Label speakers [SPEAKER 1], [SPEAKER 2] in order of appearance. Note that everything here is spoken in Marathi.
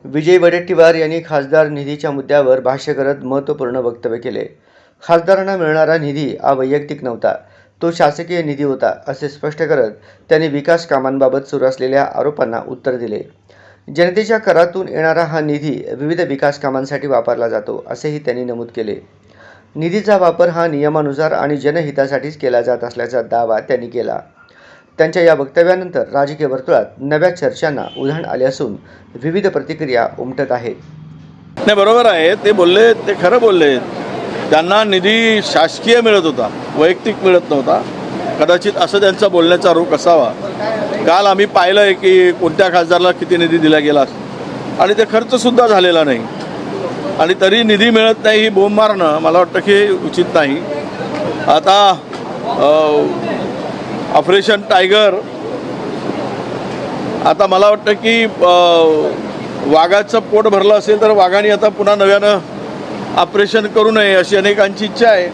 [SPEAKER 1] विजय वडेट्टीवार यांनी खासदार निधीच्या मुद्द्यावर भाष्य करत महत्त्वपूर्ण वक्तव्य केले। खासदारांना मिळणारा निधी हा वैयक्तिक नव्हता, तो शासकीय निधी होता असे स्पष्ट करत त्यांनी विकास कामांबाबत सुरू असलेल्या आरोपांना उत्तर दिले। जनतेच्या करातून येणारा हा निधी विविध विकास कामांसाठी वापरला जातो असेही त्यांनी नमूद केले। निधीचा वापर हा नियमानुसार आणि जनहितासाठीच केला जात असल्याचा दावा त्यांनी केला। त्यांच्या या वक्तव्यानंतर राजकीय वर्तुळात नव्या चर्चांना उधाण आले असून विविध प्रतिक्रिया उमटत आहेत।
[SPEAKER 2] नाही, बरोबर आहे, ते बोलले, ते खरं बोलले। त्यांना निधी शासकीय मिळत होता, वैयक्तिक मिळत नव्हता। कदाचित असं त्यांचा बोलण्याचा रोख असावा। काल आम्ही पाहिलं की कोणत्या खासदाराला किती निधी दिला गेला आणि ते खर्चसुद्धा झालेला नाही आणि तरी निधी मिळत नाही ही बोंब मारणं मला वाटतं की उचित नाही। आता ऑपरेशन टायगर, आता मला वाटतं की वाघाचं पोट भरलं असेल तर वाघाने आता पुन्हा नव्यानं ऑपरेशन करू नये अशी अनेकांची इच्छा आहे।